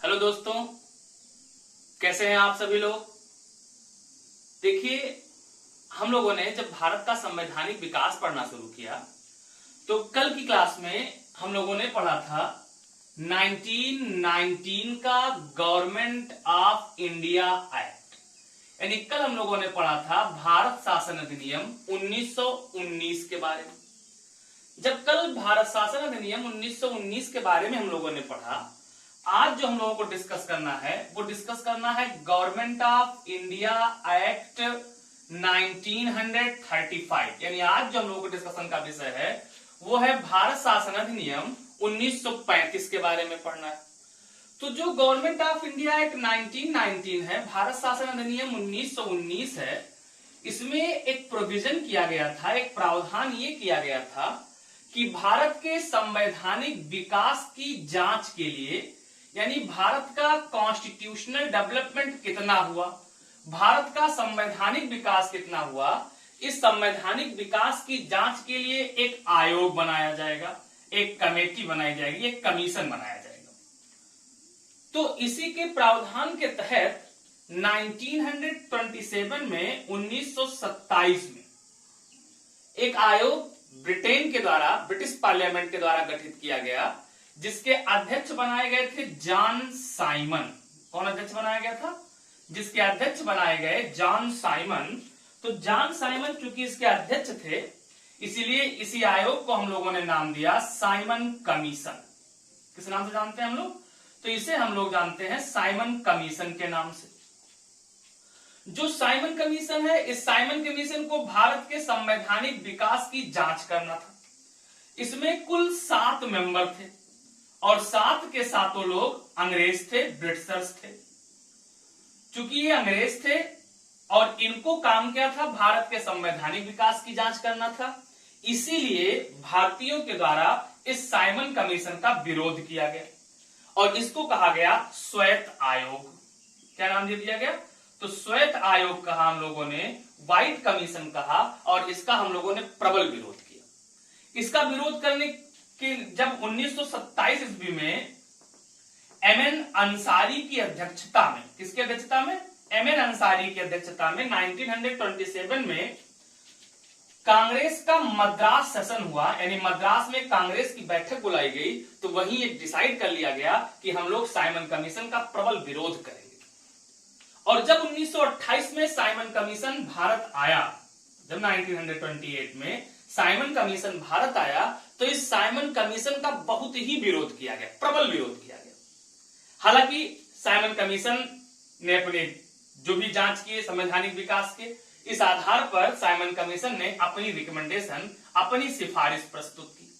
Hello दोस्तों, कैसे हैं आप सभी लोग। देखिए, हम लोगों ने जब भारत का संवैधानिक विकास पढ़ना शुरू किया तो कल की क्लास में हम लोगों ने पढ़ा था 1919 का गवर्नमेंट ऑफ इंडिया एक्ट, यानी कल हम लोगों ने पढ़ा था भारत शासन अधिनियम 1919 के बारे में। जब कल भारत शासन अधिनियम 1919 के बारे में हम लोगों ने पढ़ा, आज जो हम लोगों को डिस्कस करना है वो डिस्कस करना है गवर्नमेंट ऑफ इंडिया एक्ट 1935, यानी आज जो हम लोगों को डिस्कशन का विषय है वो है भारत शासन अधिनियम 1935 के बारे में पढ़ना है। तो जो गवर्नमेंट ऑफ इंडिया एक्ट 1919 है, भारत शासन अधिनियम 1919 है, इसमें एक प्रोविजन किया गया था, एक प्रावधान ये किया गया था कि भारत के संवैधानिक विकास की जांच के लिए, यानी भारत का कॉन्स्टिट्यूशनल डेवलपमेंट कितना हुआ, भारत का संवैधानिक विकास कितना हुआ, इस संवैधानिक विकास की जांच के लिए एक आयोग बनाया जाएगा, एक कमेटी बनाई जाएगी, एक कमीशन बनाया जाएगा। तो इसी के प्रावधान के तहत 1927 में 1927 में एक आयोग ब्रिटेन के द्वारा, ब्रिटिश पार्लियामेंट के द्वारा गठित किया गया, जिसके अध्यक्ष बनाए गए थे जॉन साइमन। कौन अध्यक्ष बनाया गया था? जिसके अध्यक्ष बनाए गए जॉन साइमन। तो जॉन साइमन चूंकि इसके अध्यक्ष थे, इसीलिए इसी आयोग को हम लोगों ने नाम दिया साइमन कमीशन। किस नाम से जानते हैं हम लोग? तो इसे हम लोग जानते हैं साइमन कमीशन के नाम से। जो साइमन कमीशन है, इस साइमन कमीशन को भारत के संवैधानिक विकास की जांच करना था। इसमें कुल 7 मेंबर थे और 7 के 7 लोग अंग्रेज थे, ब्रिटिशर्स थे। चूंकि ये अंग्रेज थे और इनको काम क्या था, भारत के संवैधानिक विकास की जांच करना था, इसीलिए भारतीयों के द्वारा इस साइमन कमीशन का विरोध किया गया और इसको कहा गया श्वेत आयोग। क्या नाम दे दिया गया? तो श्वेत आयोग कहा हम लोगों ने, व्हाइट कमीशन कहा, और इसका हम लोगों ने प्रबल विरोध किया। इसका विरोध करने के जब 1927 ईस्वी में एमएन अंसारी की अध्यक्षता में, किसकी अध्यक्षता में? एमएन अंसारी की अध्यक्षता में 1927 में कांग्रेस का मद्रास सेशन हुआ, यानी मद्रास में कांग्रेस की बैठक बुलाई गई, तो वहीं एक डिसाइड कर लिया गया कि हम लोग साइमन कमीशन का प्रबल विरोध करेंगे। और जब 1928 में साइमन कमीशन भारत आया, जब 1928 में साइमन कमीशन भारत आया, तो इस साइमन कमीशन का बहुत ही विरोध किया गया, प्रबल विरोध किया गया। हालांकि साइमन कमीशन ने अपने जो भी जांच किए संवैधानिक विकास के, इस आधार पर साइमन कमीशन ने अपनी रिकमेंडेशन, अपनी सिफारिश प्रस्तुत की।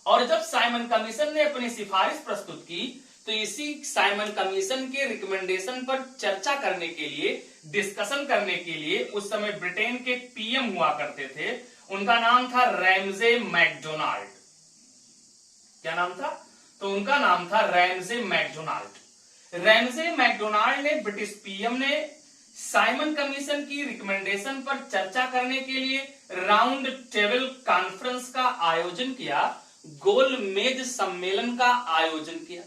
और जब साइमन कमीशन ने अपनी सिफारिश प्रस्तुत की, तो इसी साइमन कमीशन के रिकमेंडेशन पर चर्चा करने के लिए, डिस्कशन करने के लिए उस समय ब्रिटेन के पीएम हुआ करते थे, उनका नाम था रैमजे मैकडोनाल्ड। क्या नाम था? तो उनका नाम था रैमजे मैकडोनाल्ड। रैमजे मैकडोनाल्ड ने, ब्रिटिश पीएम ने, साइमन कमीशन की रिकमेंडेशन पर चर्चा करने के लिए राउंड टेबल कॉन्फ्रेंस का आयोजन किया, गोल मेज सम्मेलन का आयोजन किया।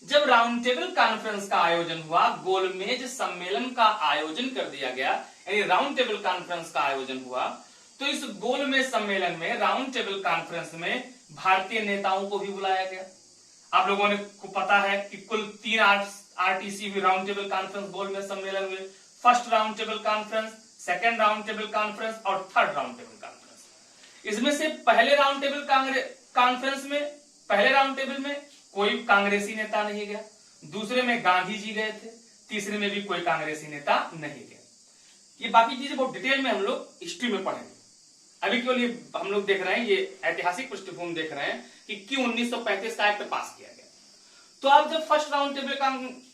जब राउंड टेबल कॉन्फ्रेंस का आयोजन हुआ, गोल मेज सम्मेलन का आयोजन कर दिया गया, यानी राउंड टेबल कॉन्फ्रेंस का आयोजन हुआ, तो इस गोल मेज सम्मेलन में, राउंड टेबल कॉन्फ्रेंस में भारतीय नेताओं को भी बुलाया गया। आप लोगों ने को पता है कि कुल 3 आरटीसी भी राउंड टेबल कॉन्फ्रेंस, गोल मेज सम्मेलन हुए। First round table conference, second round table conference और थर्ड राउंड टेबल कॉन्फ्रेंस। इसमें से पहले राउंड टेबल कॉन्फ्रेंस में, पहले राउंड टेबल में कोई कांग्रेसी नेता नहीं गया, दूसरे में गांधी जी गए थे, तीसरे में भी कोई कांग्रेसी नेता नहीं गया। ये बाकी चीजें बहुत डिटेल में हम लोग हिस्ट्री में पढ़ेंगे। अभी केवल ये हम लोग देख रहे हैं, ये ऐतिहासिक पृष्ठभूमि देख रहे हैं कि क्यों 1935 का एक्ट पास किया गया। तो अब जब फर्स्ट राउंड टेबल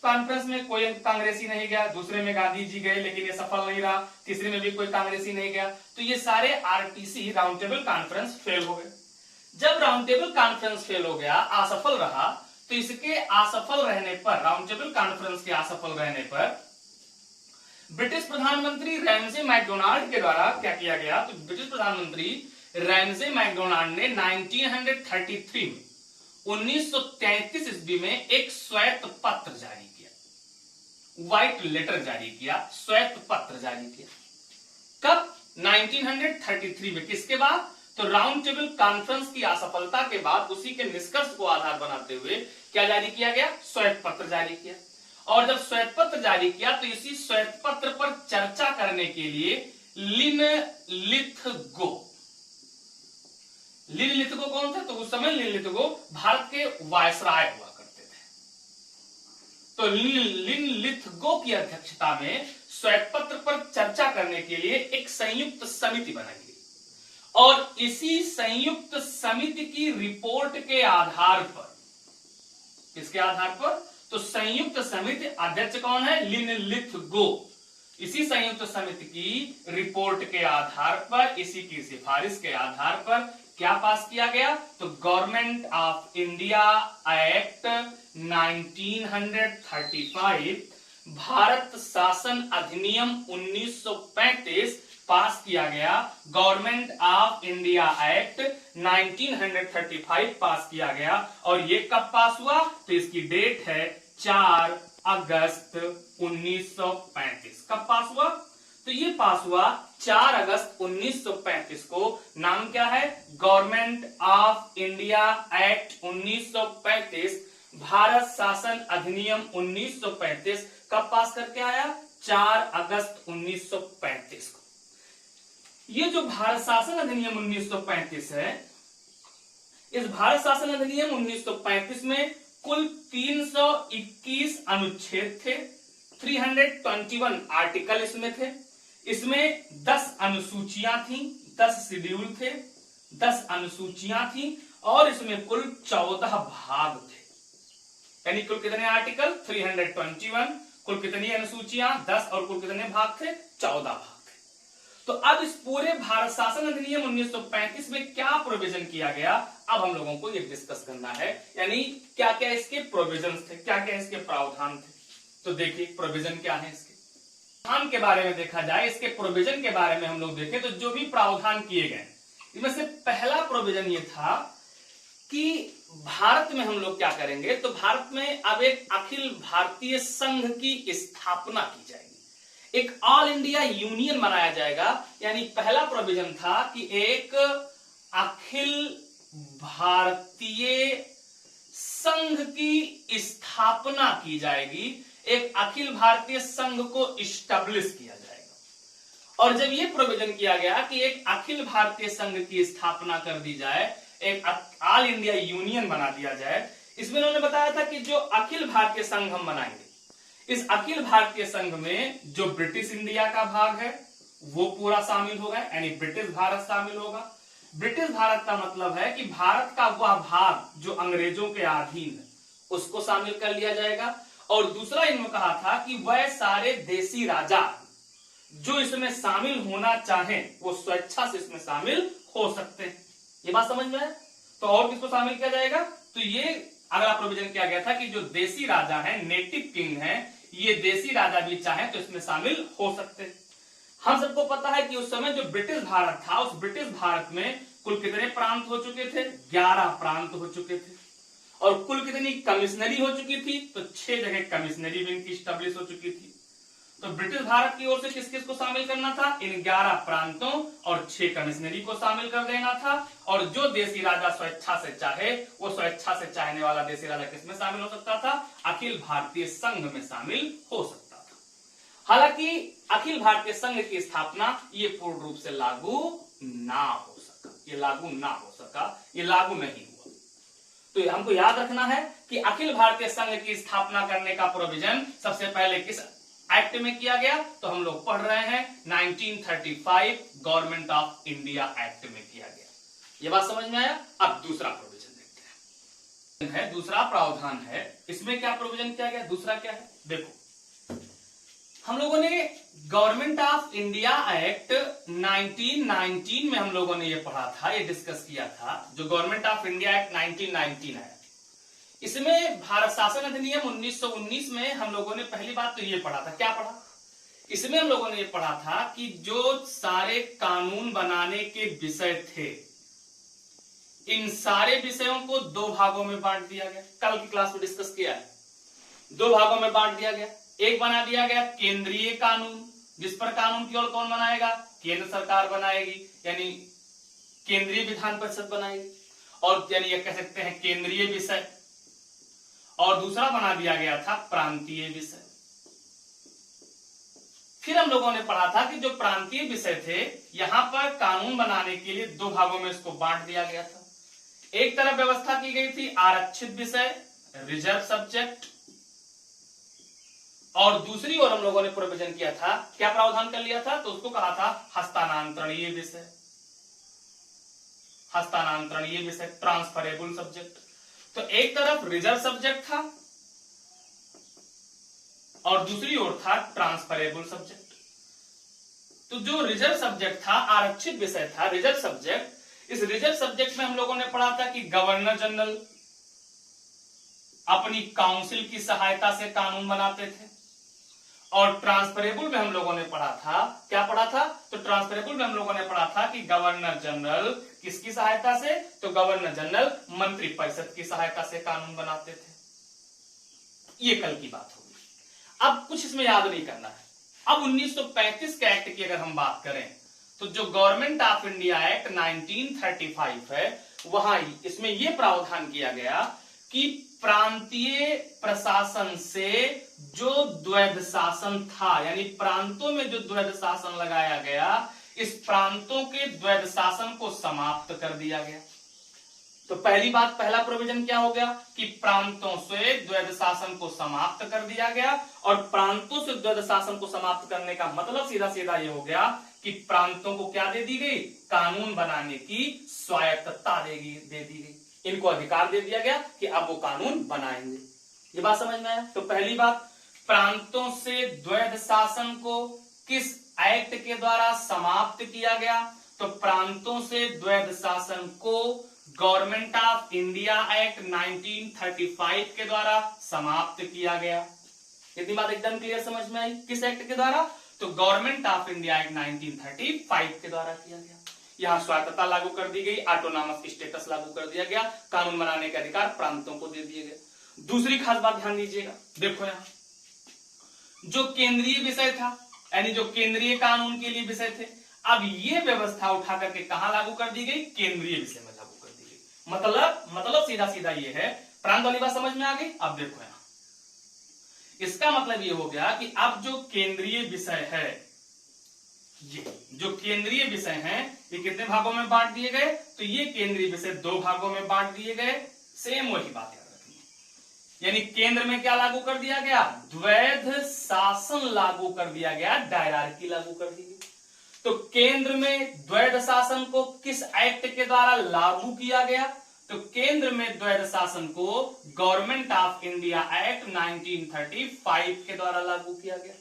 कॉन्फ्रेंस में कोई कांग्रेसी नहीं गया, दूसरे में गांधी जी गए लेकिन ये सफल नहीं रहा, तीसरे में भी कोई कांग्रेसी नहीं गया, तो ये सारे RTC round table conference fail हो गए। जब राउंड टेबल कॉन्फ्रेंस फेल हो गया, असफल रहा, तो इसके असफल रहने पर, राउंड टेबल कॉन्फ्रेंस के असफल रहने पर ब्रिटिश प्रधानमंत्री रैमजे मैकडोनाल्ड के द्वारा क्या किया गया? तो ब्रिटिश प्रधानमंत्री रैमजे मैकडोनाल्ड ने 1933 में 1933 ईस्वी में एक श्वेत पत्र जारी व्हाइट लेटर जारी किया, श्वेत पत्र जारी किया। कब? 1933 में। किसके बाद? तो राउंड टेबल कॉन्फ्रेंस की असफलता के बाद उसी के निष्कर्ष को आधार बनाते हुए क्या जारी किया गया? श्वेत पत्र जारी किया। और जब श्वेत पत्र जारी किया तो इसी श्वेत पत्र पर चर्चा करने के लिए लिनलिथगो कौन थे? तो उस समय लिनलिथगो भारत के वायसराय हुआ करते थे। तो लिनलिथगो की अध्यक्षता में श्वेत पत्र पर चर्चा करने के लिए एक संयुक्त समिति बनाई गई और इसी संयुक्त समिति की रिपोर्ट के आधार पर, किसके आधार पर? तो संयुक्त समिति अध्यक्ष कौन है? लिनलिथगो। इसी संयुक्त समिति की रिपोर्ट के आधार पर, इसी की सिफारिश के आधार पर क्या पास किया गया? तो government of India act 1935, Bharat शासन अधिनियम 1935 पास किया गया। गवर्नमेंट ऑफ इंडिया एक्ट 1935 पास किया गया। और ये कब पास हुआ? तो इसकी डेट है 4 अगस्त 1935। कब पास हुआ? तो ये पास हुआ 4 अगस्त 1935 को। नाम क्या है? Government of India act 1935, Bharat शासन अधिनियम 1935 कब पास करके आया? 4 अगस्त 1935 को। ये जो भारत शासन अधिनियम 1935 है, इस भारत शासन अधिनियम 1935 में कुल 321 अनुच्छेद थे, 321 आर्टिकल इसमें थे। इसमें 10 अनुसूचियां थी, 10 शेड्यूल थे, 10 अनुसूचियां थी और इसमें कुल 14 भाग थे। यानी कुल कितने आर्टिकल? 321, कुल कितनी अनुसूचियां? 10 और कुल कितने भाग थे? 14 भाग थे। तो अब इस पूरे भारत शासन अधिनियम 1935 में क्या प्रोविजन किया गया, अब हम लोगों को ये डिस्कस करना है। यानी क्या क्या इसके प्रोविजन थे, क्या क्या इसके प्रावधान थे। तो देखिए प्रोविजन क्या है इसके। प्रावधान के बारे में देखा जाए, इसके प्रोविजन के बारे में हम लोग देखें तो जो भी प्रावधान किए गए, इनमें से पहला प्रोविजन ये था कि भारत में हम लोग क्या करेंगे, तो भारत में अब एक अखिल भारतीय संघ की स्थापना की जाएगी, एक ऑल इंडिया यूनियन बनाया जाएगा। यानी पहला प्रोविजन था कि एक अखिल भारतीय संघ की स्थापना की जाएगी, एक अखिल भारतीय संघ को इस्टेब्लिश किया जाएगा। और जब यह प्रोविजन किया गया कि एक अखिल भारतीय संघ की स्थापना कर दी जाए, एक ऑल इंडिया यूनियन बना दिया जाए, इसमें उन्होंने बताया था कि जो अखिल भारतीय संघ हम बनाएंगे, इस अखिल भारतीय संघ में जो ब्रिटिश इंडिया का भाग है वो पूरा शामिल होगा, यानी ब्रिटिश भारत शामिल होगा। ब्रिटिश भारत का मतलब है कि भारत का वह भाग जो अंग्रेजों के अधीन है उसको शामिल कर लिया जाएगा। और दूसरा इन्होंने कहा था कि वह सारे देसी राजा जो इसमें शामिल होना चाहें वो स्वेच्छा से इसमें शामिल हो सकते हैं। ये बात समझ में है? तो और किसको शामिल किया जाएगा? तो ये अगला प्रोविजन किया गया था कि जो देसी राजा हैं, नेटिव किंग हैं, ये देसी राजा भी चाहें तो इसमें शामिल हो सकते हैं। हम सबको पता है कि उस समय जो ब्रिटिश भारत था, उस ब्रिटिश भारत में कुल कितने प्रांत हो चुके थे? 11 प्रांत हो चुके थे। और कुल कितनी कमिश्नरी हो चुकी थी? तो 6 जगह कमिश्नरी भी इनकी स्टैब्लिश हो चुकी थी। तो ब्रिटिश भारत की ओर से किस किस को शामिल करना था? इन 11 प्रांतों और 6 कमिश्नरी को शामिल कर देना था। और जो देसी राजा स्वेच्छा से चाहे, वो स्वेच्छा से चाहने वाला देसी राजा किसमें शामिल हो सकता था? अखिल भारतीय संघ में शामिल हो सकता था। हालांकि अखिल भारतीय संघ की स्थापना ये पूर्ण रूप से लागू ना हो सका, ये लागू ना हो सका, ये लागू नहीं हुआ। तो हमको याद रखना है कि अखिल भारतीय संघ की स्थापना करने का प्रोविजन सबसे पहले किस एक्ट में किया गया? तो हम लोग पढ़ रहे हैं 1935 गवर्नमेंट ऑफ इंडिया एक्ट में किया गया। ये बात समझ में आया? अब दूसरा प्रोविजन देखते हैं। दूसरा प्रावधान है, इसमें क्या प्रोविजन किया गया? दूसरा क्या है देखो, हम लोगों ने गवर्नमेंट ऑफ इंडिया एक्ट 1919 में हम लोगों ने ये पढ़ा था, ये डिस्कस किया था। जो गवर्नमेंट ऑफ इंडिया एक्ट 1919 है, इसमें भारत शासन अधिनियम 1919 में हम लोगों ने पहली बात तो ये पढ़ा था। क्या पढ़ा? इसमें हम लोगों ने ये पढ़ा था कि जो सारे कानून बनाने के विषय थे, इन सारे विषयों को 2 भागों में बांट दिया गया। कल की क्लास में डिस्कस किया है, 2 भागों में बांट दिया गया। एक बना दिया गया केंद्रीय कानून, जिस पर कानून केवल कौन बनाएगा, केंद्र सरकार बनाएगी, यानी केंद्रीय विधान परिषद बनाएगी, और यानी ये कह सकते हैं केंद्रीय विषय। और दूसरा बना दिया गया था प्रांतीय विषय। फिर हम लोगों ने पढ़ा था कि जो प्रांतीय विषय थे, यहां पर कानून बनाने के लिए दो भागों में इसको बांट दिया गया था। एक तरफ व्यवस्था की गई थी आरक्षित विषय, रिजर्व सब्जेक्ट, और दूसरी ओर हम लोगों ने प्रोविजन किया था, क्या प्रावधान कर लिया था, तो उसको कहा था हस्तांतरणीय विषय। हस्तांतरणीय विषय, ट्रांसफरेबल सब्जेक्ट। तो एक तरफ रिजर्व सब्जेक्ट था और दूसरी ओर था ट्रांसफरेबल सब्जेक्ट। तो जो रिजर्व सब्जेक्ट था, आरक्षित विषय था, रिजर्व सब्जेक्ट, इस रिजर्व सब्जेक्ट में हम लोगों ने पढ़ा था कि गवर्नर जनरल अपनी काउंसिल की सहायता से कानून बनाते थे। और ट्रांसफरेबल में हम लोगों ने पढ़ा था, क्या पढ़ा था, तो ट्रांसफरेबल में हम लोगों ने पढ़ा था कि गवर्नर जनरल किसकी सहायता से, तो गवर्नर जनरल मंत्रिपरिषद की सहायता से कानून बनाते थे। ये कल की बात होगी। अब कुछ इसमें याद नहीं करना है। अब 1935 के एक्ट की अगर हम बात करें, तो जो गवर्नमेंट ऑफ इंडिया एक्ट 1935 है, वहां इसमें यह प्रावधान किया गया कि प्रांतीय प्रशासन से जो द्वैध शासन था, यानी प्रांतों में जो द्वैध शासन लगाया गया, इस प्रांतों के द्वैध शासन को समाप्त कर दिया गया। तो पहली बात, पहला प्रोविजन क्या हो गया कि प्रांतों से द्वैध शासन को समाप्त कर दिया गया। और प्रांतों से द्वैध शासन को समाप्त करने का मतलब सीधा सीधा ये हो गया कि प्रांतों को क्या दे दी गई, कानून बनाने की स्वायत्तता दे दी गई। इनको अधिकार दे दिया गया कि अब वो कानून बनाएंगे। ये बात समझ में आया। तो पहली बात, प्रांतों से द्वैध शासन को किस एक्ट के द्वारा समाप्त किया गया, तो प्रांतों से द्वैध शासन को गवर्नमेंट ऑफ इंडिया एक्ट 1935 के द्वारा समाप्त किया गया। इतनी बात एकदम क्लियर समझ में आई। किस एक्ट के द्वारा, तो गवर्नमेंट ऑफ इंडिया एक्ट 1935 के द्वारा किया गया। यहां स्वायत्तता लागू कर दी गई, ऑटोनॉमस स्टेटस लागू कर दिया गया, कानून बनाने के अधिकार प्रांतों को दे दिए गए। दूसरी खास बात ध्यान दीजिएगा, देखो यहां जो केंद्रीय विषय था, यानी जो केंद्रीय कानून के लिए विषय थे, अब ये व्यवस्था उठा करके कहां लागू कर दी गई, केंद्रीय विषय में लागू कर दी गई। मतलब सीधा सीधा ये है, प्रांत वाली बात समझ में आ गई। अब देखो यहां, इसका मतलब ये हो गया कि अब जो केंद्रीय विषय है, ये जो केंद्रीय विषय हैं, ये कितने भागों में बांट दिए गए, तो ये केंद्रीय विषय दो भागों में बांट दिए गए। सेम वही बात याद रखनी है, यानी केंद्र में क्या लागू कर दिया गया, द्वैध शासन लागू कर दिया गया, डायरार्की लागू कर दी गई। तो केंद्र में द्वैध शासन को किस एक्ट के द्वारा लागू किया गया, तो केंद्र में द्वैध शासन को गवर्नमेंट ऑफ इंडिया एक्ट 1935 के द्वारा लागू किया गया।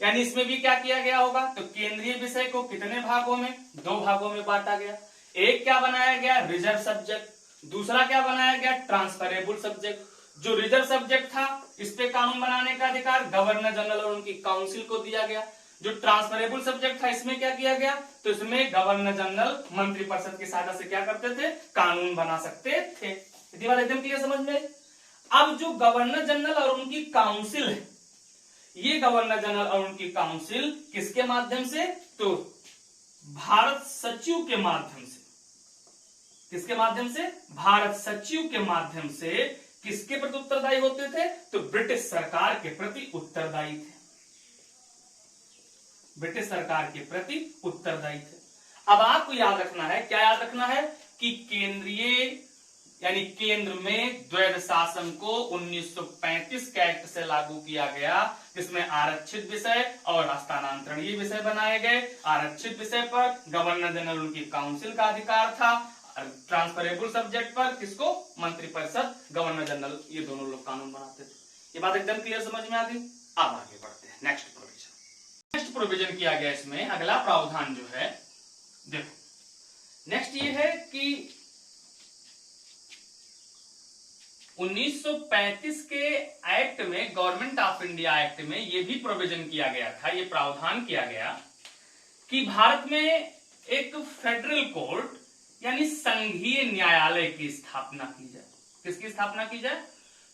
यानी इसमें भी क्या किया गया होगा, तो केंद्रीय विषय को कितने भागों में, दो भागों में बांटा गया। एक क्या बनाया गया, रिजर्व सब्जेक्ट, दूसरा क्या बनाया गया, ट्रांसफरेबल सब्जेक्ट। जो रिजर्व सब्जेक्ट था, इस पे कानून बनाने का अधिकार गवर्नर जनरल और उनकी काउंसिल को दिया गया। जो ट्रांसफरेबल सब्जेक्ट था, इसमें क्या किया गया, तो इसमें गवर्नर जनरल मंत्रिपरिषद की सहायता से क्या करते थे, कानून बना सकते थे। ये बात एकदम क्लियर समझ में। अब जो गवर्नर जनरल और उनकी काउंसिल है, ये गवर्नर जनरल और उनकी काउंसिल किसके माध्यम से, तो भारत सचिव के माध्यम से। किसके माध्यम से, भारत सचिव के माध्यम से किसके प्रति उत्तरदायी होते थे, तो ब्रिटिश सरकार के प्रति उत्तरदायी थे। ब्रिटिश सरकार के प्रति उत्तरदायी थे। अब आपको याद रखना है, क्या याद रखना है, कि केंद्रीय यानी केंद्र में द्वैध शासन को 1935 के एक्ट से लागू किया गया, जिसमें आरक्षित विषय और हस्तांतरणीय विषय बनाए गए। आरक्षित विषय पर गवर्नर जनरल उनकी काउंसिल का अधिकार था, ट्रांसफरेबल सब्जेक्ट पर किसको, मंत्रिपरिषद, गवर्नर जनरल, ये दोनों लोग कानून बनाते थे। ये बात एकदम क्लियर समझ में आ गई। अब आगे बढ़ते हैं नेक्स्ट प्रोविजन। नेक्स्ट प्रोविजन किया गया इसमें, अगला प्रावधान जो है, देखो नेक्स्ट ये है कि 1935 के एक्ट में, गवर्नमेंट ऑफ इंडिया एक्ट में यह भी प्रोविजन किया गया था, यह प्रावधान किया गया कि भारत में एक फेडरल कोर्ट यानी संघीय न्यायालय की स्थापना की जाए। किसकी स्थापना की जाए,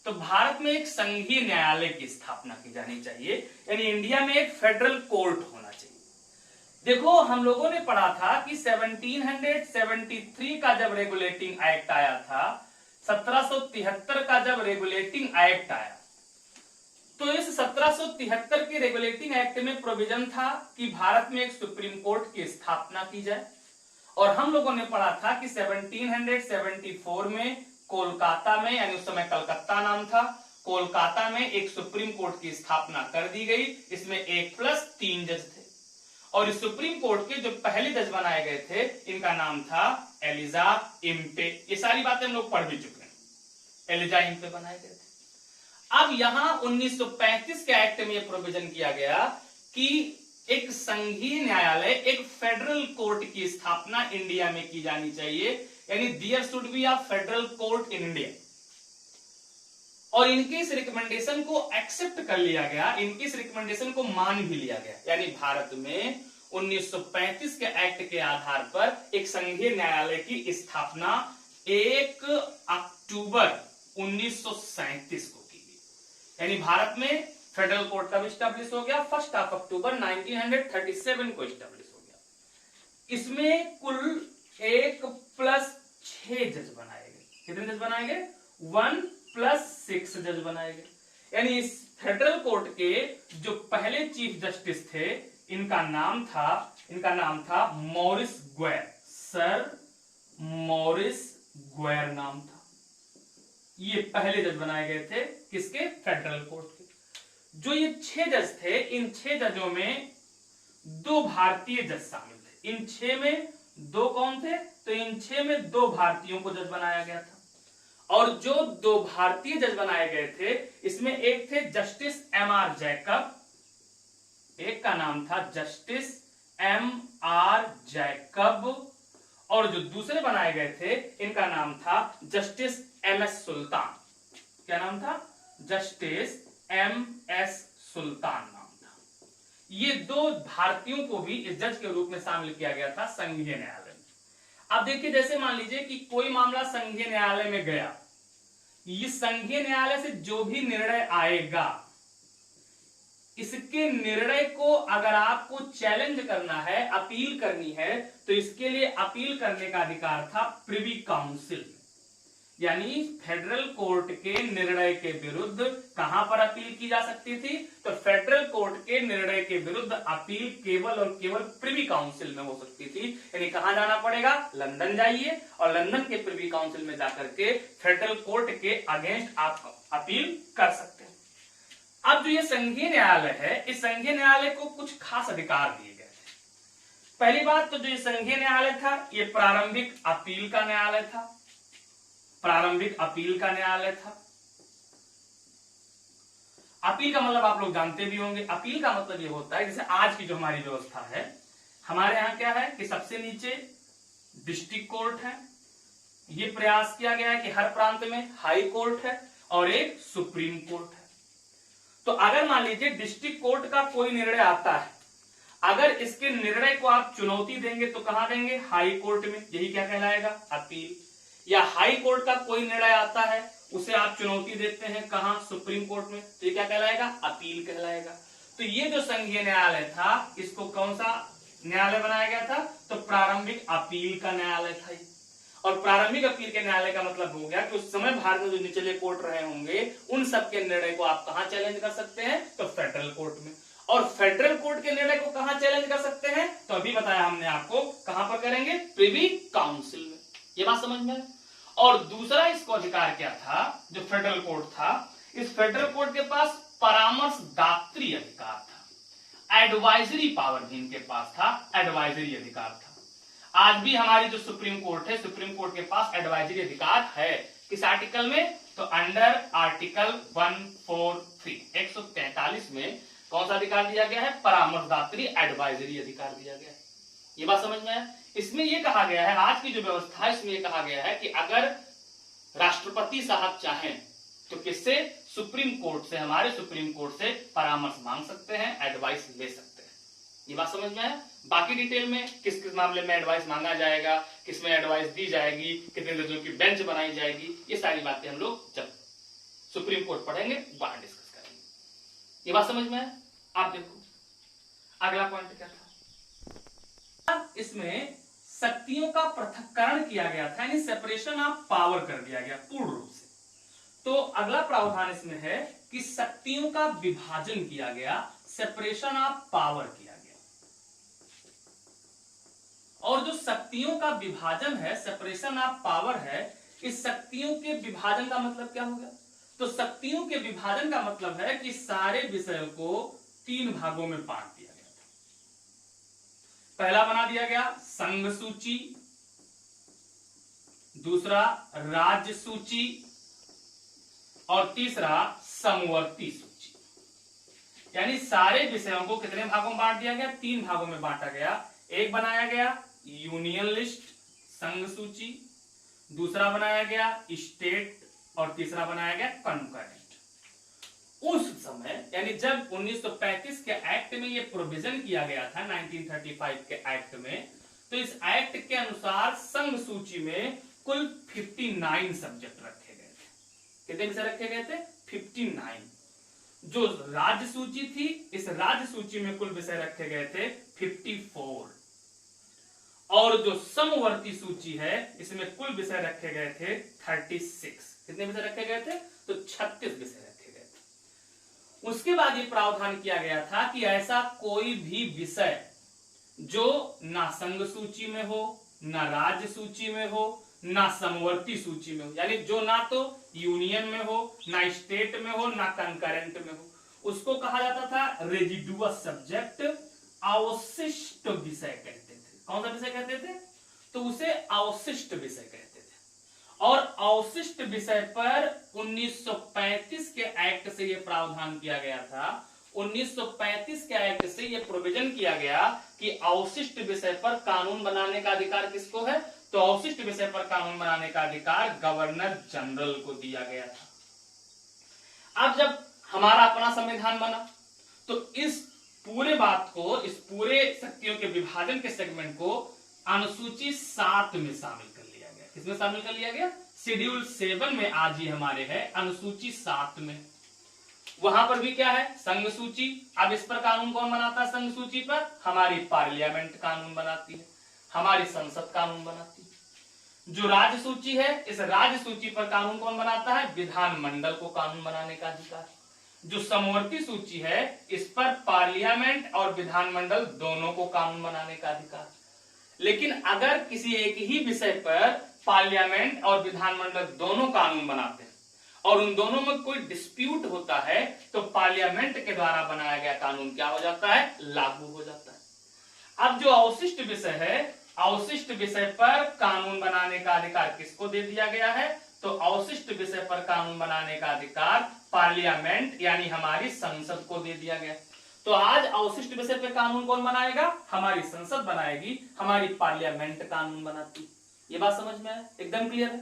तो भारत में एक संघीय न्यायालय की स्थापना की जानी चाहिए, यानी इंडिया में एक फेडरल कोर्ट होना चाहिए। देखो हम लोगों ने पढ़ा था कि 1773 का जब रेगुलेटिंग एक्ट आया था, 1773 का जब रेगुलेटिंग एक्ट आया, तो इस 1773 के रेगुलेटिंग एक्ट में प्रोविजन था कि भारत में एक सुप्रीम कोर्ट की स्थापना की जाए। और हम लोगों ने पढ़ा था कि 1774 में कोलकाता में, यानी उस समय कलकत्ता नाम था, कोलकाता में एक सुप्रीम कोर्ट की स्थापना कर दी गई। इसमें 1+3 जज थे और इस सुप्रीम कोर्ट के जो पहले जज बनाए गए थे इनका नाम था एलिजा इम्पे। ये सारी बातें हम लोग पढ़ भी चुके हैं, एलिजा इम्पे बनाए गए थे। अब यहां 1935 के एक्ट में यह प्रोविजन किया गया कि एक संघीय न्यायालय, एक फेडरल कोर्ट की स्थापना इंडिया में की जानी चाहिए, यानी there should be a federal court in India. और इनकी इस रिकमेंडेशन को एक्सेप्ट कर लिया गया, इनकी इस रिकमेंडेशन को मान भी लिया गया, यानी भारत में 1935 के एक्ट के आधार पर एक संघीय न्यायालय की स्थापना 1 अक्टूबर 1937 को की गई। यानी भारत में फेडरल कोर्ट कब स्टैब्लिश हो गया? 1 अक्टूबर 1937 को स्टैब्लिश हो गया। इसमें कुल 1+6 जज बनाए गए। कितने जज बनाए गए? 1+6 जज बनाए गए। यानी इस फेडरल कोर्ट के जो पहले चीफ जस्टिस थे इनका नाम था मॉरिस ग्वेर, सर मॉरिस ग्वेर नाम था। ये पहले जज बनाए गए थे किसके? फेडरल कोर्ट के। जो ये 6 जज थे, इन 6 जजों में 2 भारतीय जज शामिल थे। इन 6 में 2 कौन थे? तो इन 6 में 2 भारतीयों को जज बनाया गया था। और जो 2 भारतीय जज बनाए गए थे इसमें एक थे जस्टिस M.R. जैकब, एक का नाम था जस्टिस M.R. जैकब, और जो दूसरे बनाए गए थे इनका नाम था जस्टिस M.S. सुल्तान। क्या नाम था? Justice M.S. सुल्तान नाम था। ये 2 भारतीयों को भी इस जज के रूप में शामिल किया गया था संघीय न्यायालय में। अब देखिए, जैसे मान लीजिए कि कोई मामला संघीय न्यायालय में गया, इस संघीय न्यायालय से जो भी निर्णय आएगा, इसके निर्णय को अगर आपको चैलेंज करना है, अपील करनी है, तो इसके लिए अपील करने का अधिकार था प्रिवी काउंसिल। यानी फेडरल कोर्ट के निर्णय के विरुद्ध कहां पर अपील की जा सकती थी? तो फेडरल कोर्ट के निर्णय के विरुद्ध अपील केवल और केवल प्रिवी काउंसिल में हो सकती थी। यानी कहां जाना पड़ेगा? लंदन जाइए और लंदन के प्रिवी काउंसिल में जाकर के फेडरल कोर्ट के अगेंस्ट आप अपील कर सकते हैं। अब जो ये संघीय न्यायालय है, इस संघीय न्यायालय को कुछ खास अधिकार दिए गए थे। पहली बात तो जो ये संघीय न्यायालय था, ये प्रारंभिक अपील का न्यायालय था। प्रारंभिक अपील का न्यायालय था। अपील का मतलब आप लोग जानते भी होंगे। अपील का मतलब ये होता है, जैसे आज की जो हमारी व्यवस्था है, हमारे यहां क्या है कि सबसे नीचे डिस्ट्रिक्ट कोर्ट है। ये प्रयास किया गया है कि हर प्रांत में हाई कोर्ट है और एक सुप्रीम कोर्ट है। तो अगर मान लीजिए डिस्ट्रिक्ट कोर्ट का कोई निर्णय आता है, अगर इसके निर्णय को आप चुनौती देंगे तो कहां देंगे? हाई कोर्ट में। यही क्या कहलाएगा? अपील। या हाई कोर्ट का कोई निर्णय आता है, उसे आप चुनौती देते हैं कहां? सुप्रीम कोर्ट में। तो ये क्या कहलाएगा? अपील कहलाएगा। तो ये जो संघीय न्यायालय था, इसको कौन सा न्यायालय बनाया गया था? तो प्रारंभिक अपील का न्यायालय था। और प्रारंभिक अपील के न्यायालय का मतलब हो गया कि उस समय भारत में जो निचले कोर्ट रहे होंगे, उन सबके निर्णय को आप कहां चैलेंज कर सकते हैं? तो फेडरल कोर्ट में। और फेडरल कोर्ट के निर्णय को कहां चैलेंज कर सकते हैं? तो अभी बताया हमने आपको, कहां पर करेंगे? प्रिवी काउंसिल में। ये बात समझ में है। और दूसरा इसको अधिकार क्या था? जो फेडरल कोर्ट था, इस फेडरल कोर्ट के पास परामर्शदात्री अधिकार था। एडवाइजरी पावर भी इनके पास था, एडवाइजरी अधिकार था। आज भी हमारी जो सुप्रीम कोर्ट है, सुप्रीम कोर्ट के पास एडवाइजरी अधिकार है। किस आर्टिकल में? तो अंडर आर्टिकल 143, 143 में कौन सा अधिकार दिया गया है? परामर्शदात्री एडवाइजरी अधिकार दिया गया है। ये बात समझ में है। इसमें यह कहा गया है, आज की जो व्यवस्था है इसमें यह कहा गया है कि अगर राष्ट्रपति साहब चाहें तो किससे? सुप्रीम कोर्ट से, हमारे सुप्रीम कोर्ट से परामर्श मांग सकते हैं, एडवाइस ले सकते हैं। ये बात समझ में है। बाकी डिटेल में किस किस मामले में एडवाइस मांगा जाएगा, किसमें एडवाइस दी जाएगी, कितने जजों की बेंच बनाई जाएगी, ये सारी बातें हम लोग जब सुप्रीम कोर्ट पढ़ेंगे, वहां डिस्कस करेंगे। ये बात समझ में है? आप देखो अगला पॉइंट क्या था। अब इसमें शक्तियों का पृथक्करण किया गया था, यानी सेपरेशन ऑफ पावर कर दिया गया पूर्ण रूप से। तो अगला प्रावधान इसमें है कि शक्तियों का विभाजन किया गया, सेपरेशन ऑफ पावर किया गया। और जो शक्तियों का विभाजन है, सेपरेशन ऑफ पावर है, इस शक्तियों के विभाजन का मतलब क्या होगा? तो शक्तियों के विभाजन का मतलब है कि सारे विषयों को 3 भागों में बांट दिया गया था। पहला बना दिया गया संघ सूची, दूसरा राज्य सूची और तीसरा समवर्ती सूची। यानी सारे विषयों को कितने भागों में बांट दिया गया? 3 भागों में बांटा गया। एक बनाया गया यूनियन लिस्ट, संघ सूची, दूसरा बनाया गया स्टेट और तीसरा बनाया गया कंकरेंट। उस समय यानी जब 1935 के एक्ट में ये प्रोविजन किया गया था, 1935 के एक्ट में, तो इस एक्ट के अनुसार संघ सूची में कुल 59 सब्जेक्ट रखे गए थे। कितने विषय रखे गए थे? 59। जो राज्य सूची थी, इस राज्य सूची में कुल विषय रखे गए थे 54। और जो समवर्ती सूची है, इसमें कुल विषय रखे गए थे 36। कितने विषय रखे गए थे? तो 36 विषय रखे गए थे। उसके बाद ये प्रावधान किया गया था कि ऐसा कोई भी विषय जो ना संघ सूची में हो, ना राज्य सूची में हो, ना समवर्ती सूची में हो, यानी जो ना तो यूनियन में हो, ना स्टेट में हो, ना कंकरेंट में हो, उसको कहा जाता था रेजिडुअस सब्जेक्ट, अवशिष्ट विषय कहते थे। कौन सा विषय कहते थे? तो उसे अवशिष्ट विषय कहते थे। और अवशिष्ट विषय पर 1935 के एक्ट से यह प्रावधान किया गया था। 1935 के एक्ट से यह प्रोविजन किया गया कि अवशिष्ट विषय पर कानून बनाने का अधिकार किसको है? तो अवशिष्ट विषय पर कानून बनाने का अधिकार गवर्नर जनरल को दिया गया था। अब जब हमारा अपना संविधान बना, तो इस पूरे बात को, इस पूरे शक्तियों के विभाजन के सेगमेंट को अनुसूची 7 में शामिल कर लिया गया। किसमें शामिल कर लिया गया? शेड्यूल 7 में आज ही हमारे है अनुसूची 7 में। वहां पर भी क्या है? संघ सूची। अब इस पर कानून कौन बनाता है? संघ सूची पर हमारी पार्लियामेंट कानून बनाती है, हमारी संसद कानून बनाती है। जो राज्य सूची है, इस राज्य सूची पर कानून कौन बनाता है? विधानमंडल को कानून बनाने का अधिकार। जो समवर्ती सूची है, इस पर पार्लियामेंट और विधानमंडल दोनों को कानून बनाने का अधिकार। लेकिन अगर किसी एक ही विषय पर पार्लियामेंट और विधानमंडल दोनों कानून बनाते हैं और उन दोनों में कोई डिस्प्यूट होता है, तो पार्लियामेंट के द्वारा बनाया गया कानून क्या हो जाता है? लागू हो जाता है। अब जो अवशिष्ट विषय है, अवशिष्ट विषय पर कानून बनाने का अधिकार किसको दे दिया गया है? तो अवशिष्ट विषय पर कानून बनाने का अधिकार पार्लियामेंट यानी हमारी संसद को दे दिया गया। तो आज अवशिष्ट विषय पर कानून कौन बनाएगा? हमारी संसद बनाएगी, हमारी पार्लियामेंट कानून बनाती। ये बात समझ में है? एकदम क्लियर है?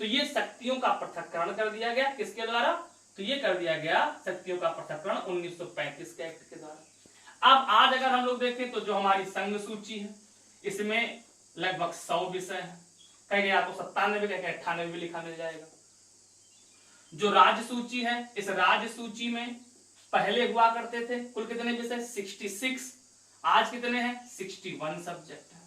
तो ये शक्तियों का पृथक्करण कर दिया गया। किसके द्वारा? तो ये कर दिया गया शक्तियों का पृथक्करण 1935 के एक्ट के द्वारा। अब आज अगर हम लोग देखें तो जो हमारी संघ सूची है, इसमें लगभग 100 विषय है। कहीं आपको 97 भी, कहीं 98 भी लिखा मिल जाएगा। जो राज्य सूची है, इस राज्य सूची में पहले हुआ करते थे कुल कितने विषय? 66। आज कितने हैं? 61 सब्जेक्ट है।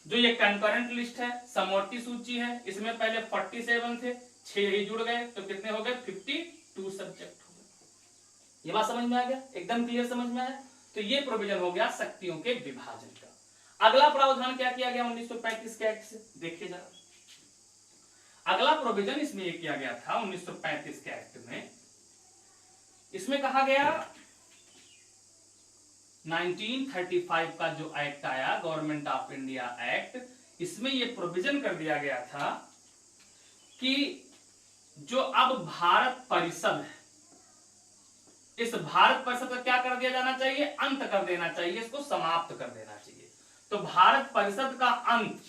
जो ये कंकरेंट लिस्ट है, समवर्ती सूची है, इसमें पहले 47 थे, 6 ही जुड़ गए तो कितने हो गए? 52 सब्जेक्ट हो गए। ये बात समझ में आ गया? एकदम क्लियर समझ में आया? तो ये प्रोविजन हो गया शक्तियों के विभाजन का। अगला प्रावधान क्या किया गया 1935 के एक्ट से? देखिए जरा, अगला प्रोविजन इसमें यह किया गया था 1935 के एक्ट में। इसमें कहा गया 1935 का जो एक्ट आया, गवर्नमेंट ऑफ इंडिया एक्ट, इसमें यह प्रोविजन कर दिया गया था कि जो अब भारत परिषद है, इस भारत परिषद का क्या कर दिया जाना चाहिए? अंत कर देना चाहिए, इसको समाप्त कर देना चाहिए। तो भारत परिषद का अंत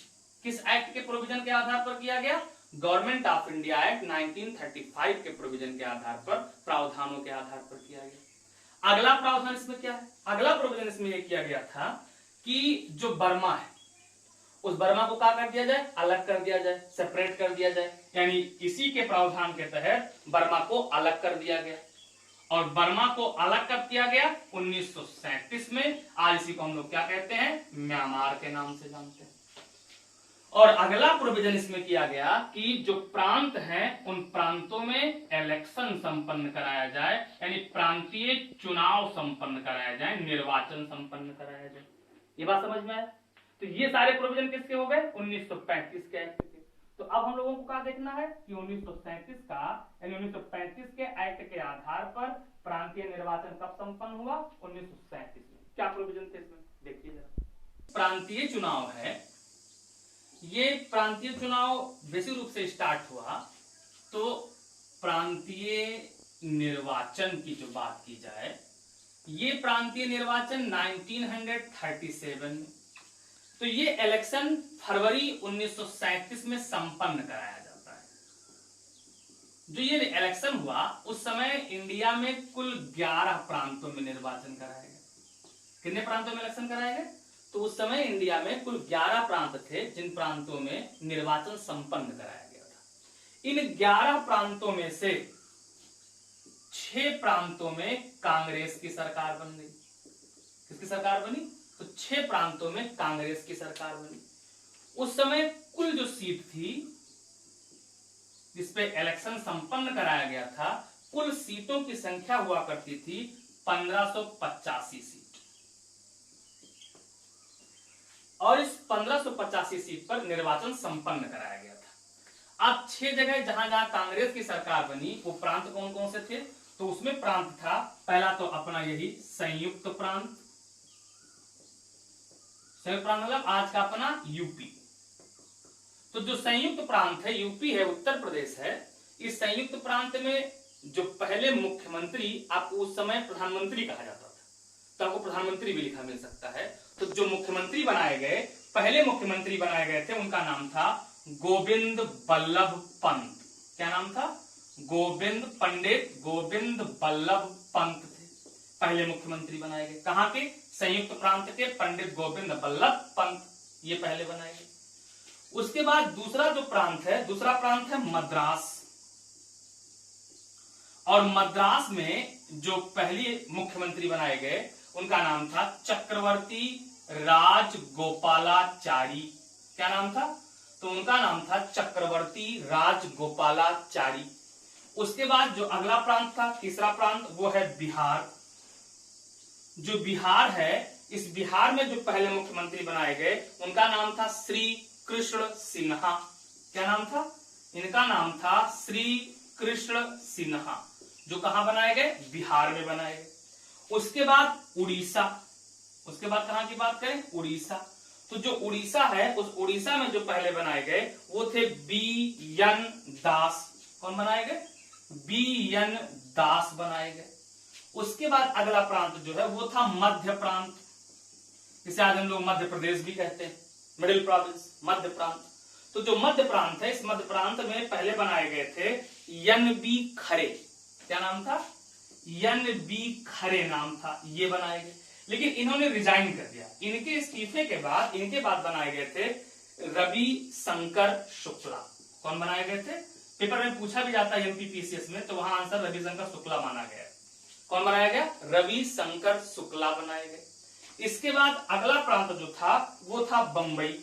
किस एक्ट के प्रोविजन के आधार पर किया गया? गवर्नमेंट ऑफ इंडिया एक्ट 1935 के प्रोविजन के आधार पर, प्रावधानों के आधार पर किया गया। अगला प्रावधान इसमें क्या है? अगला प्रोविजन इसमें यह किया गया था कि जो बर्मा है, उस बर्मा को क्या कर दिया जाए? अलग कर दिया जाए, सेपरेट कर दिया जाए। यानी इसी के प्रावधान के तहत बर्मा को अलग कर दिया गया, और बर्मा को अलग कब किया गया? 1937 में। आज इसी को हम लोग क्या कहते हैं? म्यांमार के नाम से जानते हैं। और अगला प्रोविजन इसमें किया गया कि जो प्रांत हैं उन प्रांतों में इलेक्शन संपन्न कराया जाए, यानी प्रांतीय चुनाव संपन्न कराया जाए, निर्वाचन संपन्न कराया जाए। ये बात समझ में आया? तो ये सारे प्रोविजन किसके हो गए? 1935 के एक्ट के। तो अब हम लोगों को क्या देखना है कि 1937 का यानी 1935 के एक्ट के आधार पर प्रांतीय निर्वाचन कब संपन्न हुआ? 1937 में। क्या प्रोविजन थे इसमें? देखिए जरा। प्रांतीय चुनाव है, ये प्रांतीय चुनाव वैसे रूप से स्टार्ट हुआ तो प्रांतीय निर्वाचन की जो बात की जाए, ये प्रांतीय निर्वाचन 1937 में, तो ये इलेक्शन फरवरी 1937 में संपन्न कराया जाता है। जो ये इलेक्शन हुआ उस समय इंडिया में कुल 11 प्रांतों में निर्वाचन कराया गया। कितने प्रांतों में इलेक्शन कराया गया? तो उस समय इंडिया में कुल 11 प्रांत थे जिन प्रांतों में निर्वाचन संपन्न कराया गया था। इन 11 प्रांतों में से 6 प्रांतों में कांग्रेस की सरकार बन गई। किसकी सरकार बनी? तो 6 प्रांतों में कांग्रेस की सरकार बनी। उस समय कुल जो सीट थी जिसपे इलेक्शन संपन्न कराया गया था, कुल सीटों की संख्या हुआ करती थी 1585 सीट, और इस 1585 सीट पर निर्वाचन संपन्न कराया गया था। अब 6 जगह जहां जहां कांग्रेस की सरकार बनी वो प्रांत कौन कौन से थे? तो उसमें प्रांत था पहला तो अपना यही संयुक्त प्रांत। संयुक्त प्रांत मतलब आज का अपना यूपी। तो जो संयुक्त प्रांत है, यूपी है, उत्तर प्रदेश है, इस संयुक्त प्रांत में जो पहले मुख्यमंत्री, आपको उस समय प्रधानमंत्री कहा जाता था, तो आपको प्रधानमंत्री भी लिखा मिल सकता है। तो जो मुख्यमंत्री बनाए गए, पहले मुख्यमंत्री बनाए गए थे, उनका नाम था गोविंद बल्लभ पंत। क्या नाम था? पंडित गोविंद बल्लभ पंत थे पहले मुख्यमंत्री बनाए गए। कहां के? संयुक्त प्रांत के पंडित गोविंद बल्लभ पंत, ये पहले बनाए गए। उसके बाद दूसरा जो प्रांत है, दूसरा प्रांत है मद्रास, और मद्रास में जो पहले मुख्यमंत्री बनाए गए उनका नाम था चक्रवर्ती राजगोपालाचारी। क्या नाम था? तो उनका नाम था चक्रवर्ती राजगोपालाचारी। उसके बाद जो अगला प्रांत था, तीसरा प्रांत, वो है बिहार। जो बिहार है, इस बिहार में जो पहले मुख्यमंत्री बनाए गए उनका नाम था श्री कृष्ण सिन्हा। क्या नाम था? इनका नाम था श्री कृष्ण सिन्हा, जो कहां बनाए गए? बिहार में बनाए गए। उसके बाद उड़ीसा, उसके बाद कहां की बात करें? उड़ीसा। तो जो उड़ीसा है, उस उड़ीसा में जो पहले बनाए गए वो थे बी.एन. दास। कौन बनाए गए? बी.एन. दास बनाए गए। उसके बाद अगला प्रांत जो है वो था मध्य प्रांत, जिसे आज हम लोग मध्य प्रदेश भी कहते हैं, मिडिल प्रोविंस, मध्य प्रांत। तो जो मध्य प्रांत है, इस मध्य प्रांत में पहले बनाए गए थे एन.बी. खरे। क्या नाम था? एन.बी. खरे नाम था, ये बनाए गए। लेकिन इन्होंने रिजाइन कर दिया। इनके इस्तीफे के बाद इनके बाद बनाए गए थे रवि शंकर शुक्ला। कौन बनाए गए थे? पेपर में पूछा भी जाता है एमपीपीसीएस में, तो वहां आंसर रवि शंकर शुक्ला माना गया। कौन बनाया गया? रवि शंकर शुक्ला बनाए गए। इसके बाद अगला प्रांत जो था वो था बंबई,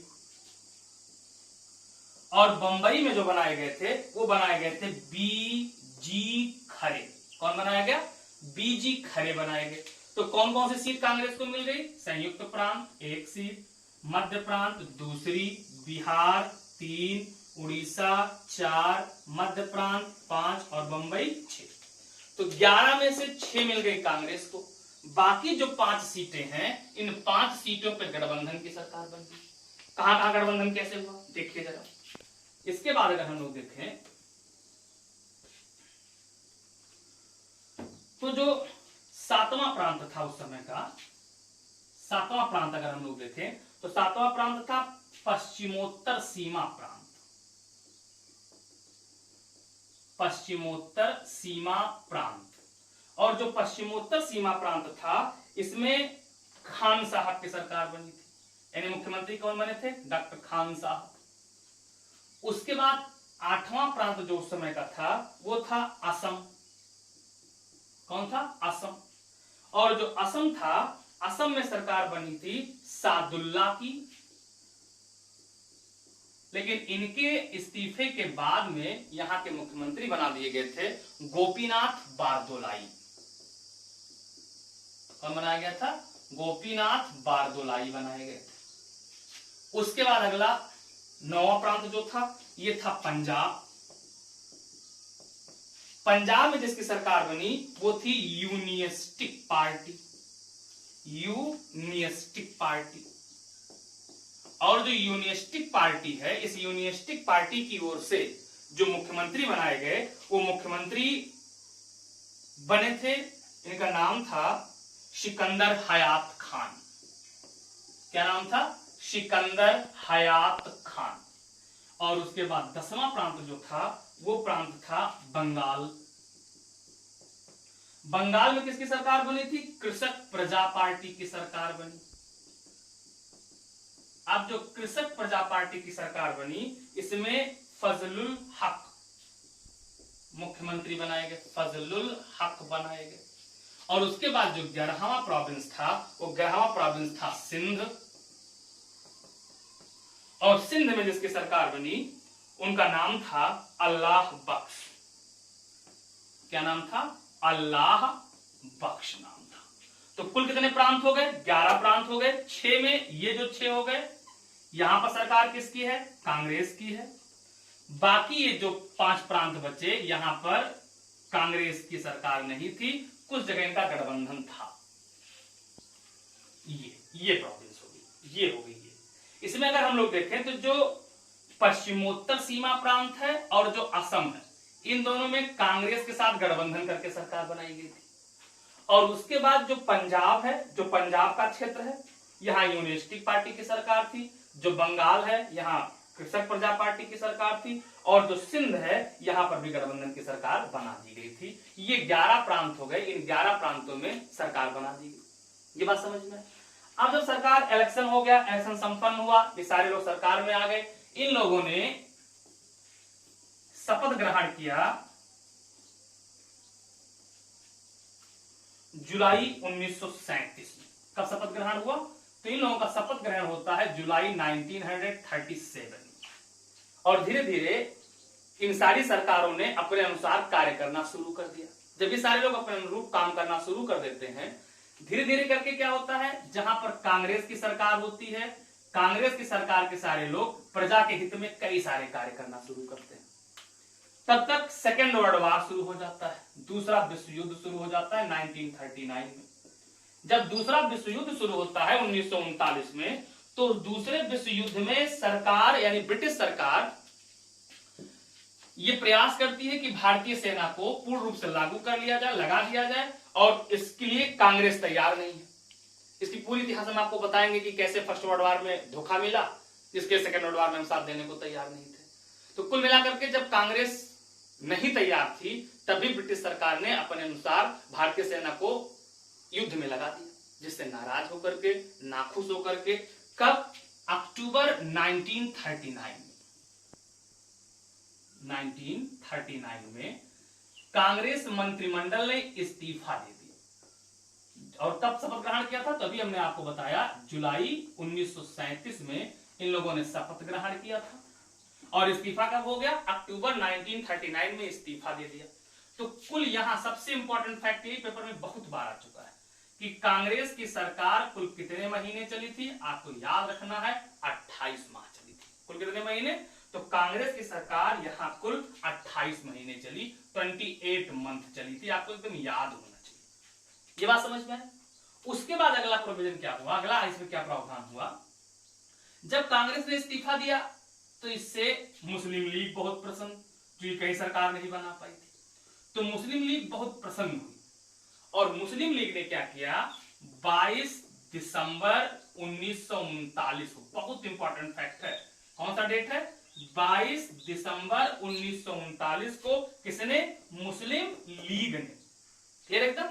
और बंबई में जो बनाए गए थे वो बनाए गए थे बी.जी. खरे। कौन बनाया गया? बी.जी. खरे बनाए गए। तो कौन कौन सी सीट कांग्रेस को मिल गई? संयुक्त प्रांत 1 सीट, मध्य प्रांत 2, बिहार 3, उड़ीसा 4, मध्य प्रांत 5 और बंबई 6। तो 11 में से 6 मिल गई कांग्रेस को। बाकी जो 5 सीटें हैं, इन 5 सीटों पर गठबंधन की सरकार बन गई। कहां कहां गठबंधन कैसे हुआ देखिए जरा। इसके बाद अगर हम लोग देखें तो जो 7वां प्रांत था उस समय का, 7वां प्रांत अगर हम लोग देखें तो 7वां प्रांत था पश्चिमोत्तर सीमा प्रांत। पश्चिमोत्तर सीमा प्रांत, और जो पश्चिमोत्तर सीमा प्रांत था इसमें खान साहब की सरकार बनी थी, यानी मुख्यमंत्री कौन बने थे? डॉक्टर खान साहब। उसके बाद 8वां प्रांत जो उस समय का था वो था असम। कौन था? असम। और जो असम था, असम में सरकार बनी थी सादुल्ला की, लेकिन इनके इस्तीफे के बाद में यहां के मुख्यमंत्री बना दिए गए थे गोपीनाथ बारदोलाई। कौन बनाया गया था? गोपीनाथ बारदोलाई बनाए गए थे। उसके बाद अगला 9वां प्रांत जो था ये था पंजाब। पंजाब में जिसकी सरकार बनी वो थी यूनियनिस्टिक पार्टी। यूनियनिस्टिक पार्टी। और जो यूनियनिस्टिक पार्टी है, इस यूनियनिस्टिक पार्टी की ओर से जो मुख्यमंत्री बनाए गए वो मुख्यमंत्री बने थे, इनका नाम था सिकंदर हयात खान। क्या नाम था? सिकंदर हयात खान। और उसके बाद 10वां प्रांत जो था वो प्रांत था बंगाल। बंगाल में किसकी सरकार बनी थी? कृषक प्रजा पार्टी की सरकार बनी। अब जो कृषक प्रजा पार्टी की सरकार बनी, इसमें फजलुल हक मुख्यमंत्री बनाए गए, फजलुल हक बनाए गए। और उसके बाद जो 11वां प्रोविंस था वो 11वां प्रोविंस था सिंध। और सिंध में जिसकी सरकार बनी उनका नाम था अल्लाह बख्श। क्या नाम था? अल्लाह बख्श नाम था। तो कुल कितने प्रांत हो गए? 11 प्रांत हो गए। 6 में ये जो 6 हो गए, यहां पर सरकार किसकी है? कांग्रेस की है। बाकी ये जो 5 प्रांत बचे, यहां पर कांग्रेस की सरकार नहीं थी, कुछ जगह इनका गठबंधन था। ये प्रोविंस होगी, ये हो गई ये। इसमें अगर हम लोग देखें तो जो पश्चिमोत्तर सीमा प्रांत है और जो असम है, इन दोनों में कांग्रेस के साथ गठबंधन करके सरकार बनाई गई थी। और उसके बाद जो पंजाब है, जो पंजाब का क्षेत्र है, यहाँ यूनियनिस्टिक पार्टी की सरकार थी। जो बंगाल है, यहाँ कृषक प्रजा पार्टी की सरकार थी। और जो सिंध है, यहाँ पर भी गठबंधन की सरकार बना दी गई थी। ये 11 प्रांत हो गए। इन 11 प्रांतों में सरकार बना दी गई। ये बात समझ में? अब जब सरकार इलेक्शन हो गया, इलेक्शन संपन्न हुआ, ये सारे लोग सरकार में आ गए। इन लोगों ने शपथ ग्रहण किया जुलाई 1937 में। कब शपथ ग्रहण हुआ? तो इन लोगों का शपथ ग्रहण होता है जुलाई 1937 में। और धीरे धीरे इन सारी सरकारों ने अपने अनुसार कार्य करना शुरू कर दिया। जब ये सारे लोग अपने अनुरूप काम करना शुरू कर देते हैं, धीरे धीरे करके क्या होता है, जहां पर कांग्रेस की सरकार होती है, कांग्रेस की सरकार के सारे लोग प्रजा के हित में कई सारे कार्य करना शुरू करते हैं। तब तक सेकेंड वर्ल्ड वॉर शुरू हो जाता है, दूसरा विश्व युद्ध शुरू हो जाता है 1939 में। जब दूसरा विश्व युद्ध शुरू होता है 1939 में, तो दूसरे विश्व युद्ध में सरकार यानी ब्रिटिश सरकार ये प्रयास करती है कि भारतीय सेना को पूर्ण रूप से लागू कर लिया जाए, लगा दिया जाए। और इसके लिए कांग्रेस तैयार नहीं है। इसकी पूरी इतिहास हम आपको बताएंगे कि कैसे फर्स्ट वर्ल्ड वॉर में धोखा मिला, जिसके सेकेंड वर्ल्ड वॉर में हम साथ देने को तैयार नहीं थे। तो कुल मिलाकर के जब कांग्रेस नहीं तैयार थी, तभी ब्रिटिश सरकार ने अपने अनुसार भारतीय सेना को युद्ध में लगा दिया, जिससे नाराज होकर के, नाखुश होकर के, कब? अक्टूबर 1939 में कांग्रेस मंत्रिमंडल ने इस्तीफा दे दिया। और तब शपथ ग्रहण किया था, तभी हमने आपको बताया जुलाई 1937 में इन लोगों ने शपथ ग्रहण किया था। और इस्तीफा कब हो गया? अक्टूबर 1939 में इस्तीफा दे दिया। तो कुल यहां सबसे इंपॉर्टेंट फैक्ट ये पेपर में बहुत बार आ चुका है कि कांग्रेस की सरकार कुल कितने महीने चली थी? आपको याद रखना है, 28 माह चली थी। कुल कितने महीने? तो कांग्रेस की सरकार यहां कुल 28 महीने चली, 28 मंथ चली थी। आपको एकदम याद होना चाहिए। ये बात समझ में है? उसके बाद अगला प्रोविजन क्या हुआ, अगला इसमें क्या प्रावधान हुआ? जब कांग्रेस ने इस्तीफा दिया तो इससे मुस्लिम लीग बहुत प्रसन्न, जो ये कहीं सरकार नहीं बना पाई थी, तो मुस्लिम लीग बहुत प्रसन्न हुई। और मुस्लिम लीग ने क्या किया? 22 दिसंबर 1939 को, बहुत इंपॉर्टेंट फैक्ट है, कौन सा डेट है? 22 दिसंबर 1939 को किसने? मुस्लिम लीग ने, फिर एकदम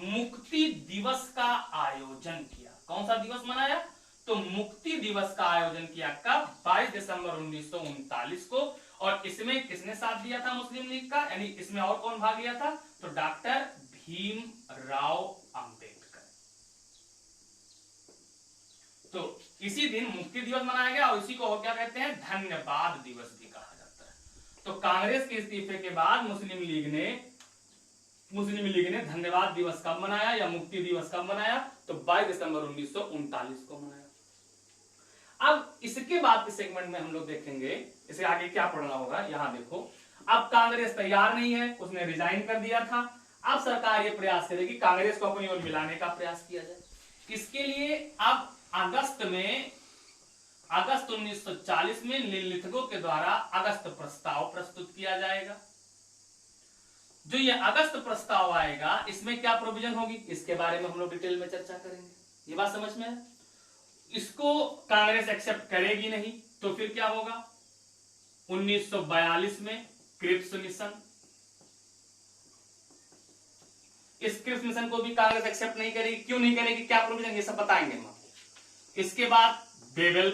मुक्ति दिवस का आयोजन किया। कौन सा दिवस मनाया? तो मुक्ति दिवस का आयोजन किया। कब? 22 दिसंबर 1939 को। और इसमें किसने साथ दिया था मुस्लिम लीग का, यानी इसमें और कौन भाग लिया था, तो डॉक्टर भीमराव अंबेडकर। तो इसी दिन मुक्ति दिवस मनाया गया और इसी को क्या कहते हैं, धन्यवाद दिवस भी कहा जाता है। तो कांग्रेस के इस्तीफे के बाद मुस्लिम लीग ने धन्यवाद दिवस कब मनाया या मुक्ति दिवस कब मनाया, तो 22 दिसंबर 1939 को मनाया। अब इसके बाद के सेगमेंट में हम लोग देखेंगे इसे आगे क्या पढ़ना होगा। यहां देखो, अब कांग्रेस तैयार नहीं है, उसने रिजाइन कर दिया था। अब सरकार ये प्रयास करेगी कांग्रेस को अपनी ओर मिलाने का प्रयास किया जाए। इसके लिए अब अगस्त 1940 में लिलिथगो के द्वारा अगस्त प्रस्ताव प्रस्तुत किया जाएगा। जो ये अगस्त प्रस्ताव आएगा इसमें क्या प्रोविजन होगी, इसके बारे में हम लोग डिटेल में चर्चा करेंगे। ये बात समझ में है। इसको कांग्रेस एक्सेप्ट करेगी नहीं तो फिर क्या होगा, 1942 में क्रिप्स मिशन, इस क्रिप्स मिशन को भी कांग्रेस एक्सेप्ट नहीं करेगी। क्यों नहीं करेगी, क्या प्रोविजन, ये सब बताएंगे हम आपको। इसके बाद बेबल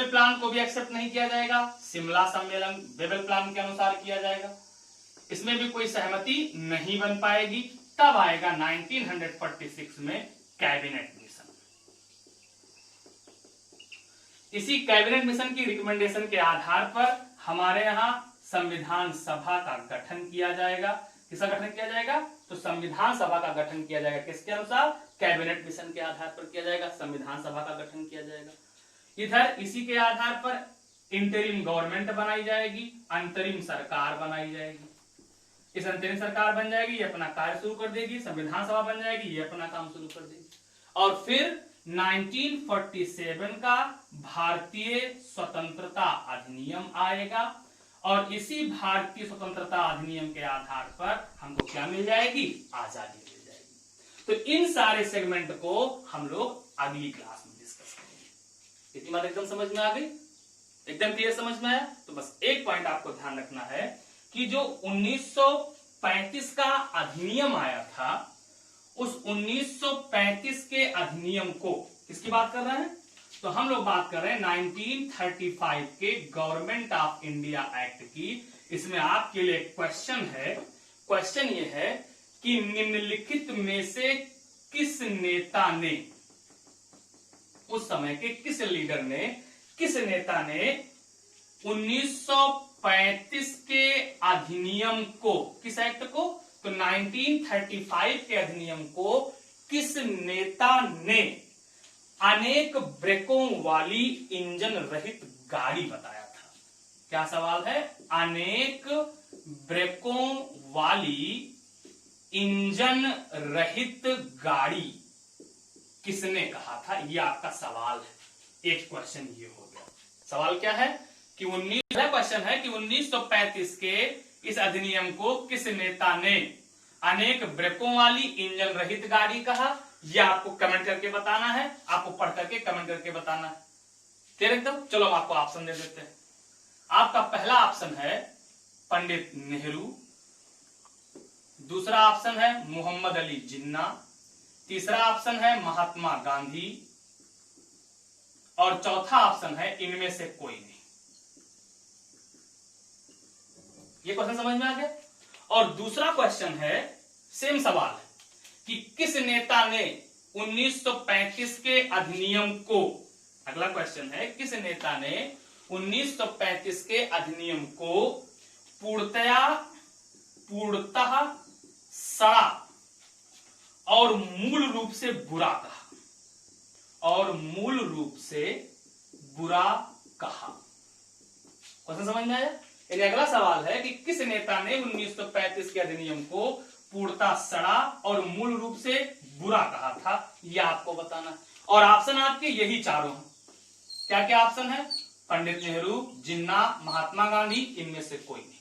प्लान को भी एक्सेप्ट नहीं किया जाएगा। शिमला सम्मेलन बेबल प्लान के अनुसार किया जाएगा, इसमें भी कोई सहमति नहीं बन पाएगी। तब आएगा 1946 में कैबिनेट मिशन। इसी कैबिनेट मिशन की रिकमेंडेशन के आधार पर हमारे यहां संविधान सभा का गठन किया जाएगा। किसका गठन किया जाएगा, तो संविधान सभा का गठन किया जाएगा। किसके अनुसार, कैबिनेट मिशन के आधार पर किया जाएगा, संविधान सभा का गठन किया जाएगा। इधर इसी के आधार पर इंटरिम गवर्नमेंट बनाई जाएगी, अंतरिम सरकार बनाई जाएगी। इस अंतरिम सरकार बन जाएगी, ये अपना कार्य शुरू कर देगी। संविधान सभा बन जाएगी, ये अपना काम शुरू कर देगी। और फिर 1947 का भारतीय स्वतंत्रता अधिनियम आएगा और इसी भारतीय स्वतंत्रता अधिनियम के आधार पर हमको क्या मिल जाएगी, आजादी मिल जाएगी। तो इन सारे सेगमेंट को हम लोग अगली क्लास में डिस्कस करेंगे। इतनी बात एकदम समझ में आ गई, एकदम क्लियर समझ में आया। तो बस एक पॉइंट आपको ध्यान रखना है कि जो 1935 का अधिनियम आया था, उस 1935 के अधिनियम को, किसकी बात कर रहे हैं, तो हम लोग बात कर रहे हैं 1935 के गवर्नमेंट ऑफ इंडिया एक्ट की। इसमें आपके लिए क्वेश्चन है, क्वेश्चन ये है कि निम्नलिखित में से किस नेता ने, उस समय के किस लीडर ने, किस नेता ने 1935 के अधिनियम को, किस एक्ट को, तो 1935 के अधिनियम को किस नेता ने अनेक ब्रेकों वाली इंजन रहित गाड़ी बताया था। क्या सवाल है, अनेक ब्रेकों वाली इंजन रहित गाड़ी किसने कहा था, यह आपका सवाल है। एक क्वेश्चन ये हो गया। सवाल क्या है कि 1935 के इस अधिनियम को किस नेता ने अनेक ब्रेकों वाली इंजन रहित गाड़ी कहा, यह आपको कमेंट करके बताना है, आपको पढ़ करके कमेंट करके बताना है। क्लियर एकदम। चलो हम आपको ऑप्शन दे देते हैं। आपका पहला ऑप्शन है पंडित नेहरू, दूसरा ऑप्शन है मोहम्मद अली जिन्ना, तीसरा ऑप्शन है महात्मा गांधी और चौथा ऑप्शन है इनमें से कोई नहीं। ये क्वेश्चन समझ में आ गया। और दूसरा क्वेश्चन है, सेम सवाल है कि किस नेता ने 1935 के अधिनियम को, अगला क्वेश्चन है किस नेता ने 1935 के अधिनियम को पूर्णतः सड़ा और मूल रूप से बुरा कहा, और मूल रूप से बुरा कहा। क्वेश्चन समझ में आया। यानी अगला सवाल है कि किस नेता ने 1935 के अधिनियम को पूर्णतः सड़ा और मूल रूप से बुरा कहा था, यह आपको बताना है। और ऑप्शन आपके यही चारों हैं। क्या क्या ऑप्शन है, पंडित नेहरू, जिन्ना, महात्मा गांधी, इनमें से कोई नहीं।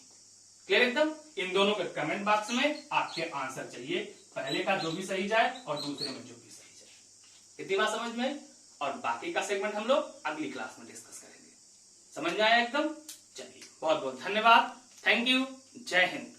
क्लियर एकदम। इन दोनों के कमेंट बॉक्स में आपके आंसर चाहिए, पहले का जो भी सही जाए और दूसरे में जो भी सही जाए। इतनी बात समझ में। और बाकी का सेगमेंट हम लोग अगली क्लास में डिस्कस करेंगे। समझ में आया एकदम। चलिए, बहुत बहुत धन्यवाद। Thank you. जय हिंद।